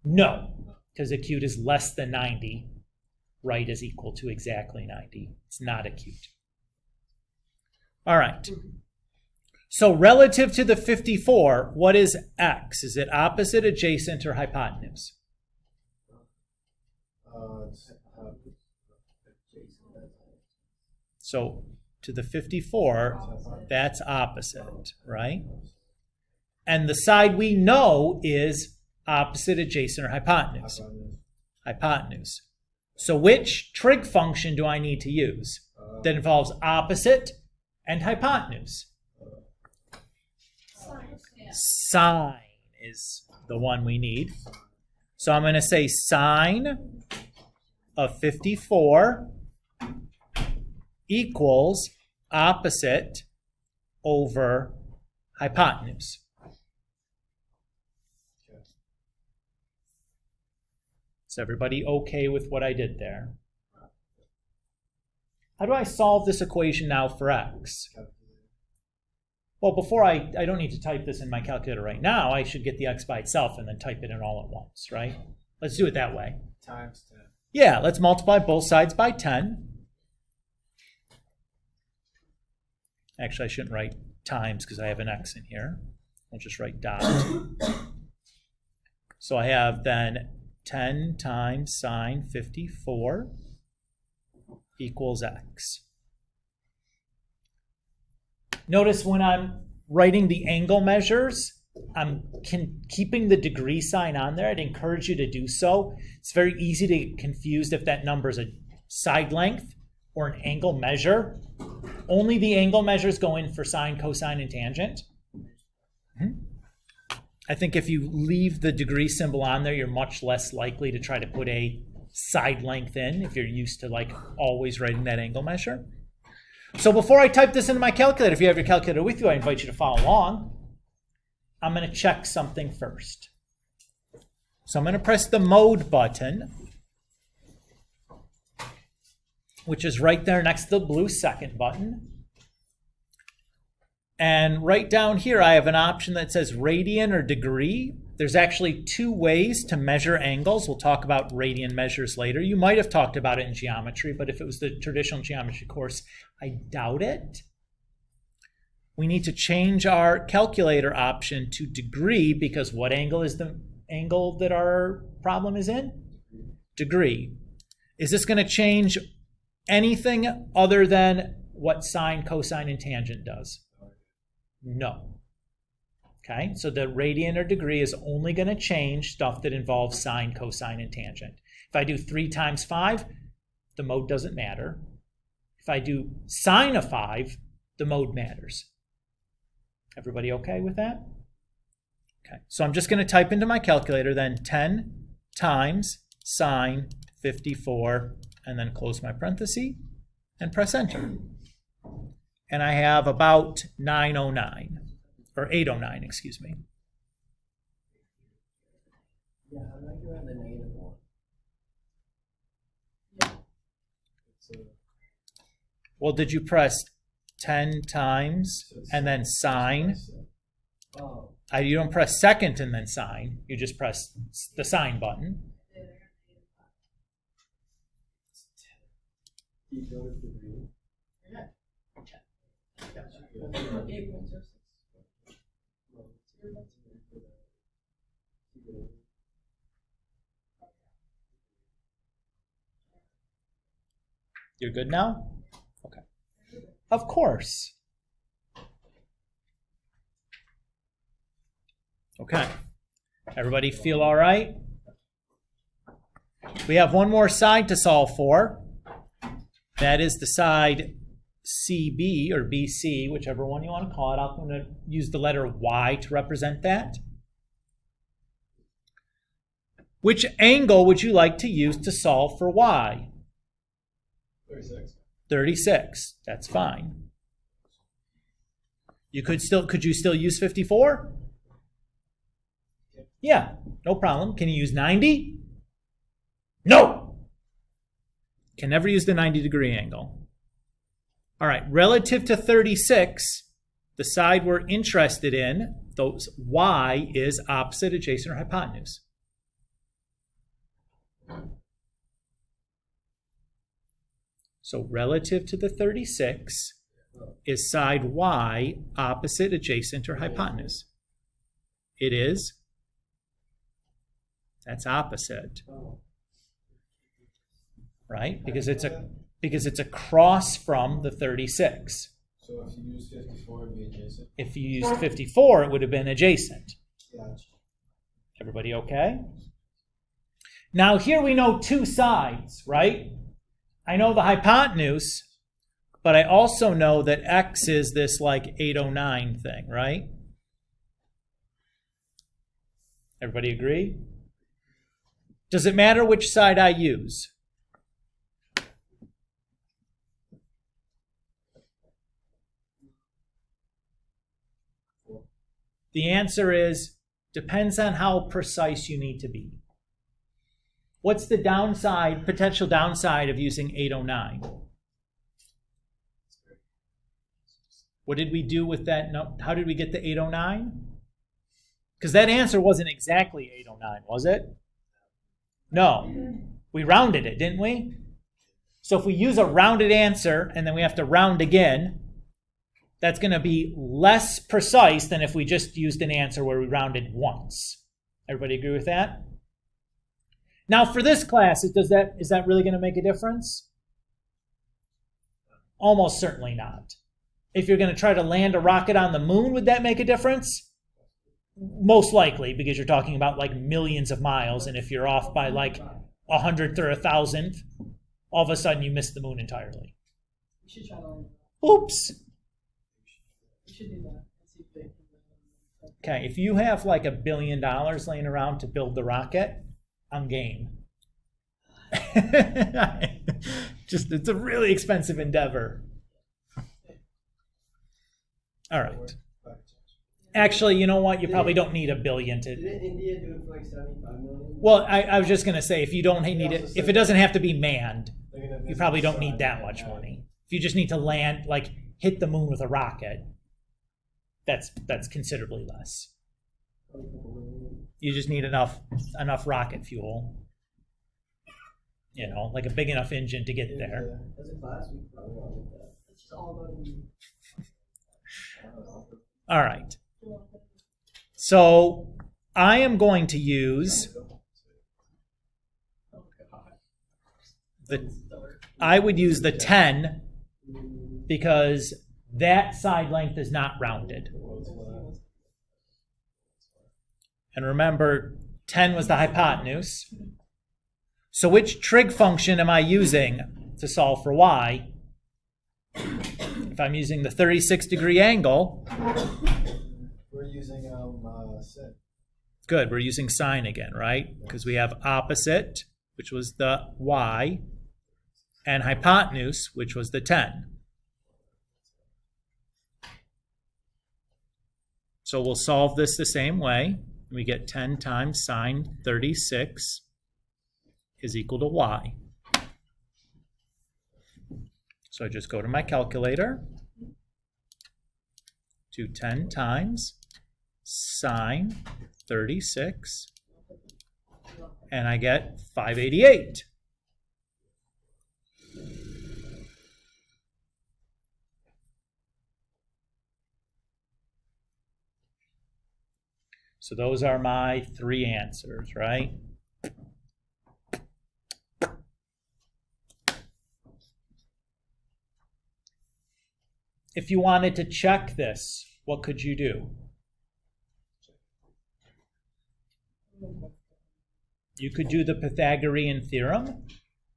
No, because acute is less than 90. Right is equal to exactly 90. It's not acute. All right. So relative to the 54, what is X? Is it opposite, adjacent, or hypotenuse? So to the 54, that's opposite, right? And the side we know is opposite, adjacent, or hypotenuse. Hypotenuse. So which trig function do I need to use that involves opposite and hypotenuse? Sine is the one we need. So I'm going to say sine of 54 equals opposite over hypotenuse. Is everybody okay with what I did there? How do I solve this equation now for x? Well, before I don't need to type this in my calculator right now. I should get the x by itself and then type it in all at once, right? Let's do it that way. Times 10. Yeah, let's multiply both sides by 10. Actually, I shouldn't write times because I have an x in here. I'll just write dot. So I have then 10 times sine 54 equals x. Notice when I'm writing the angle measures, I'm keeping the degree sign on there. I'd encourage you to do so. It's very easy to get confused if that number is a side length or an angle measure. Only the angle measures go in for sine, cosine, and tangent. I think if you leave the degree symbol on there, you're much less likely to try to put a side length in if you're used to like always writing that angle measure. So before I type this into my calculator, if you have your calculator with you, I invite you to follow along. I'm going to check something first. So I'm going to press the mode button, which is right there next to the blue second button. And right down here, I have an option that says radian or degree. There's actually two ways to measure angles. We'll talk about radian measures later. You might have talked about it in geometry, but if it was the traditional geometry course, I doubt it. We need to change our calculator option to degree because what angle is the angle that our problem is in? Degree. Is this going to change anything other than what sine, cosine, and tangent does? No. Okay, so the radian or degree is only going to change stuff that involves sine, cosine, and tangent. If I do 3 times 5, the mode doesn't matter. If I do sine of 5, the mode matters. Everybody okay with that? Okay, so I'm just going to type into my calculator then 10 times sine 54, and then close my parenthesis and press enter. And I have about 909, or 809, excuse me. Yeah, how do I get around the -1? It's a, Well, did you press 10 times and then sign? Oh, You don't press second and then sign. You just press the sign button. you go to the green. Yeah. You're good now? Okay. Of course. Okay. Everybody feel all right? We have one more side to solve for. That is the side CB or BC, whichever one you want to call it. I'm going to use the letter Y to represent that. Which angle would you like to use to solve for Y? 36. 36. That's fine. Could you still use 54? Yeah, no problem. Can you use 90? No! Can never use the 90-degree angle. All right, relative to 36, the side we're interested in, those Y is opposite, adjacent, or hypotenuse. So relative to the 36 is side Y opposite, adjacent, or hypotenuse. It is. That's opposite. Right? Because it's across from the 36. So if you use 54, it'd be adjacent. If you used 54, it would have been adjacent. Gotcha. Everybody okay? Now here we know two sides, right? I know the hypotenuse, but I also know that x is this like 809 thing, right? Everybody agree? Does it matter which side I use? The answer is, depends on how precise you need to be. What's the downside, potential downside of using 809? What did we do with that? No, how did we get the 809? Because that answer wasn't exactly 809, was it? No. We rounded it, didn't we? So if we use a rounded answer and then we have to round again, that's going to be less precise than if we just used an answer where we rounded once. Everybody agree with that? Now for this class, is that really going to make a difference? Almost certainly not. If you're going to try to land a rocket on the moon, would that make a difference? Most likely, because you're talking about like millions of miles, and if you're off by like 100th or 1,000th, all of a sudden you miss the moon entirely. We should try to land. Oops. We should do that. Let's see if they can. Okay, if you have like $1 billion laying around to build the rocket, I'm game. It's a really expensive endeavor. All right. Actually, you know what? You probably don't need $1 billion to. Didn't India do it for like 75 million? Well, I was just going to say, if you don't need it, if it doesn't have to be manned, you probably don't need that much money. If you just need to land, like hit the moon with a rocket, that's considerably less. You just need enough rocket fuel. You know, like a big enough engine to get there. As a class, we probably want to do that. It's just all about you. All right. So I am going to use I would use the 10 because that side length is not rounded. And remember, 10 was the hypotenuse. So which trig function am I using to solve for y? If I'm using the 36-degree angle, We're using sin. good, we're using sine again, right? Because we have opposite, which was the y, and hypotenuse, which was the 10. So we'll solve this the same way. We get 10 times sine 36 is equal to y. So I just go to my calculator, do 10 times sine 36, and I get 588. So those are my three answers, right? If you wanted to check this, what could you do? You could do the Pythagorean theorem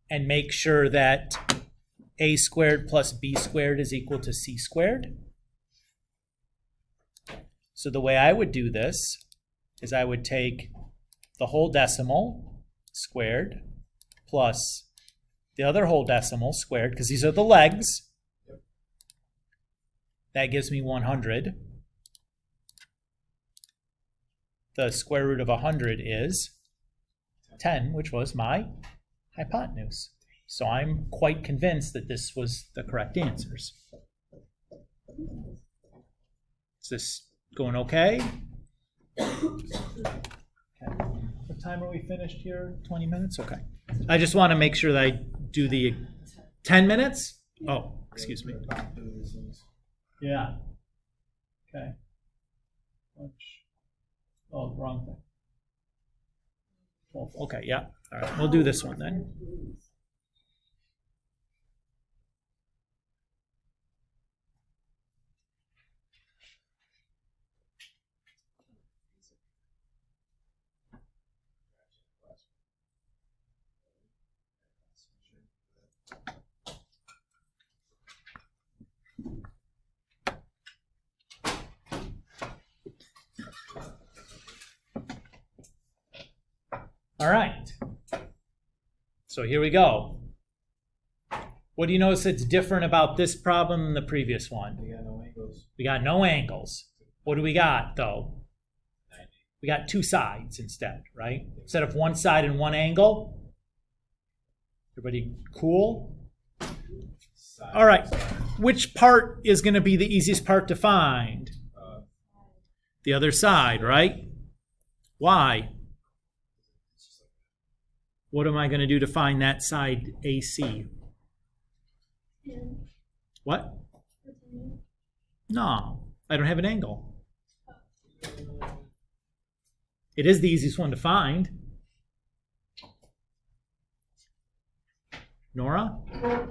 and make sure that a squared plus b squared is equal to c squared. So the way I would do this is I would take the whole decimal squared plus the other whole decimal squared, because these are the legs. That gives me 100. The square root of 100 is 10, which was my hypotenuse. So I'm quite convinced that this was the correct answers. Is this going okay? What time are we finished here? 20 minutes? Okay. I just want to make sure that I do the 10 minutes? Oh, excuse me. Yeah. Okay. Oh, wrong thing. Well, okay, yeah. All right, we'll do this one then. All right. So here we go. What do you notice that's different about this problem than the previous one? We got no angles. We got no angles. What do we got, though? 90. We got two sides instead, right? Instead of one side and one angle. Everybody cool? Side, All right. side. Which part is going to be the easiest part to find? The other side, right? Why? What am I going to do to find that side AC? What? No, I don't have an angle. It is the easiest one to find. Nora?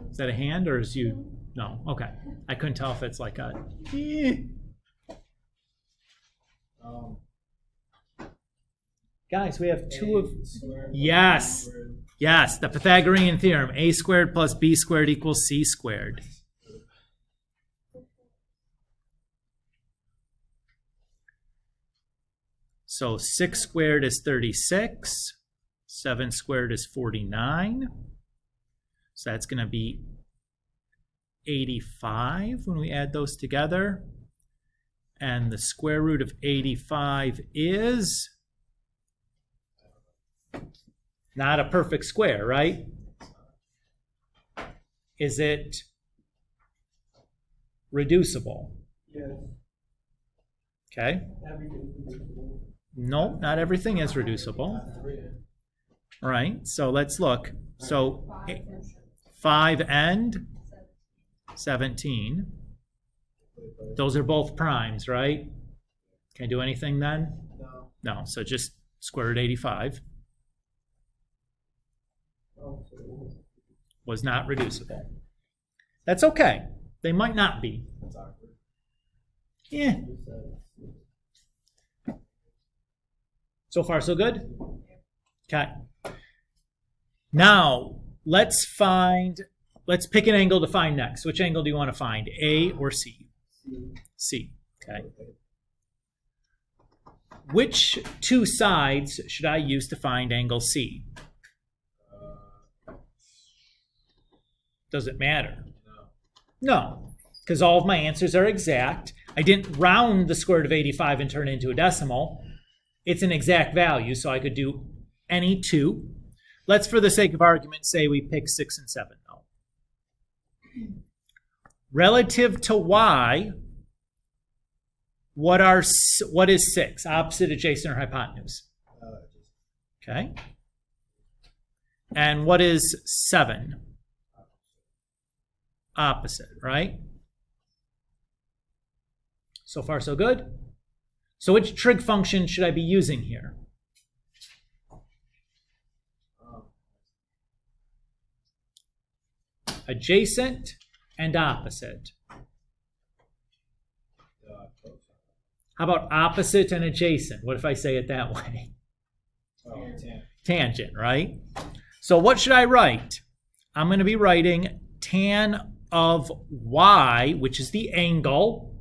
Is that a hand or is you? No, okay. I couldn't tell if it's like a... Guys, we have two of... Yes. Yes, the Pythagorean theorem. A squared plus b squared equals c squared. So 6 squared is 36. 7 squared is 49. So that's going to be 85 when we add those together. And the square root of 85 is... not a perfect square, right? Is it reducible? Yes. Okay. No, not everything is reducible. All right, so let's look. So 5 and 17. Those are both primes, right? Can I do anything then? No. No, so just square root 85 was not reducible. That's okay. They might not be. That's awkward. Yeah. So far, so good? Okay. Now, let's pick an angle to find next. Which angle do you want to find? A or C? C. Okay. Which two sides should I use to find angle C? Does it matter? No. No, because all of my answers are exact. I didn't round the square root of 85 and turn it into a decimal. It's an exact value, so I could do any two. Let's, for the sake of argument, say we pick 6 and 7, though. Relative to y, what is 6? Opposite, adjacent, or hypotenuse? Okay. And what is 7? Opposite, right? So far, so good. So which trig function should I be using here? Adjacent and opposite. How about opposite and adjacent? What if I say it that way? Tangent, right? So what should I write? I'm going to be writing tan of y, which is the angle,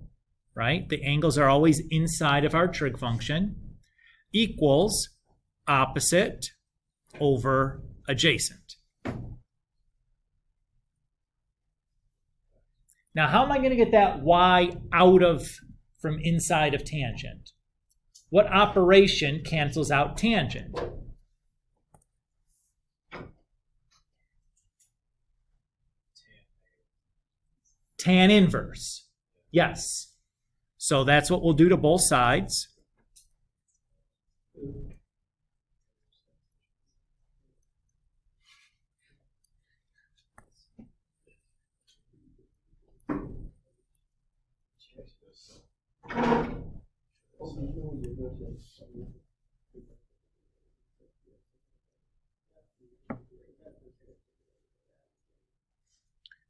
right? The angles are always inside of our trig function, equals opposite over adjacent. Now, how am I going to get that y out of from inside of tangent? What operation cancels out tangent? Tan inverse. Yes. So that's what we'll do to both sides.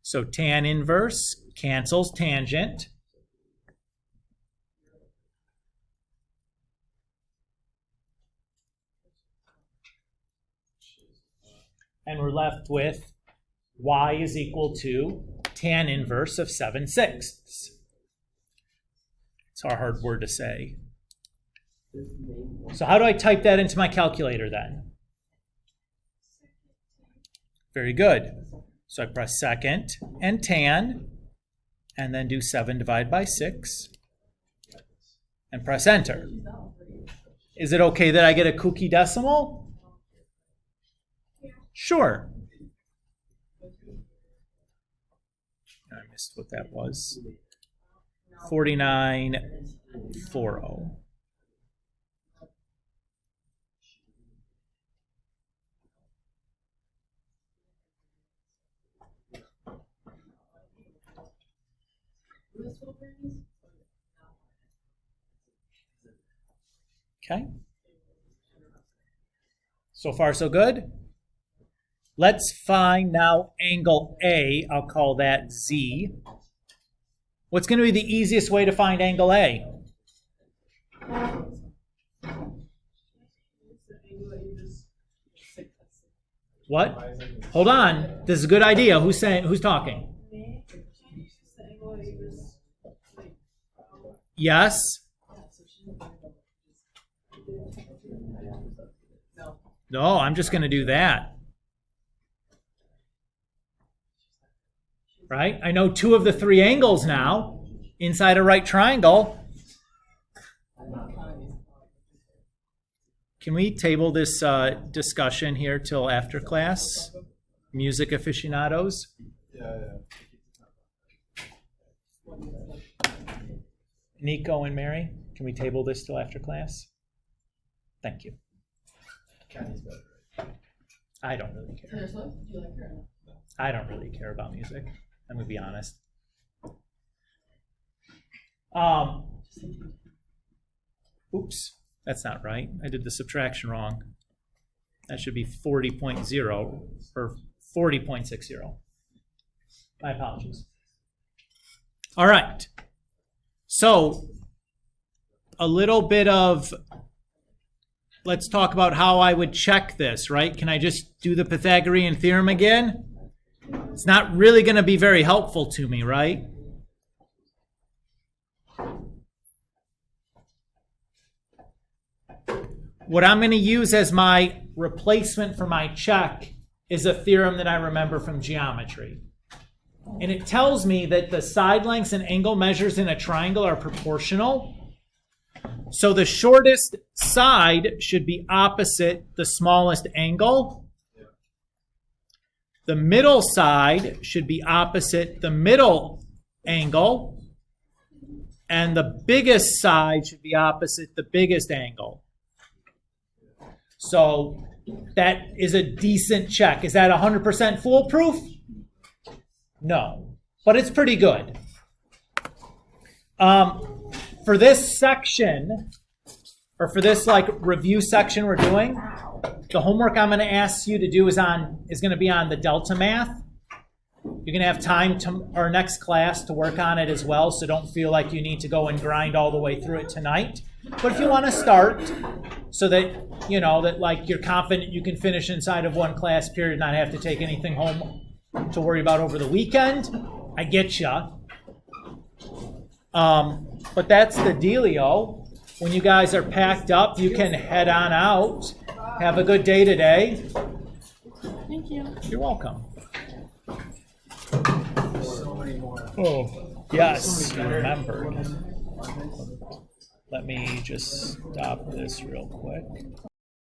So tan inverse cancels tangent. And we're left with y is equal to tan inverse of 7/6. It's a hard word to say. So how do I type that into my calculator then? Very good. So I press second and tan, and then do 7 divided by 6, and press enter. Is it okay that I get a kooky decimal? Sure. I missed what that was. 4940. Okay. So far, so good. Let's find now angle A. I'll call that Z. What's going to be the easiest way to find angle A? What? Hold on. This is a good idea. Who's talking? Yes. No, I'm just going to do that. Right? I know 2 of the 3 angles now inside a right triangle. Can we table this discussion here till after class? Music aficionados? Yeah. Nico and Mary, can we table this till after class? Thank you. Kenny's better. I don't really care. I don't really care about music. I'm going to be honest. Oops, that's not right. I did the subtraction wrong. That should be 40.0 or 40.60. My apologies. All right. So, a little bit of, let's talk about how I would check this, right? Can I just do the Pythagorean theorem again? It's not really going to be very helpful to me, right? What I'm going to use as my replacement for my check is a theorem that I remember from geometry. and it tells me that the side lengths and angle measures in a triangle are proportional. So the shortest side should be opposite the smallest angle. The middle side should be opposite the middle angle. And the biggest side should be opposite the biggest angle. So that is a decent check. Is that 100% foolproof? No, but it's pretty good. For this section, or for this like review section we're doing, the homework I'm going to ask you to do is going to be on the delta math. You're going to have time to our next class to work on it as well, so don't feel like you need to go and grind all the way through it tonight. But if you want to start so that you know that like you're confident you can finish inside of one class period, not have to take anything home to worry about over the weekend, I get ya. But that's the dealio. When you guys are packed up, you can head on out. Have a good day today. Thank you. You're welcome. So many more. Oh, yes, you remembered. Let me just stop this real quick.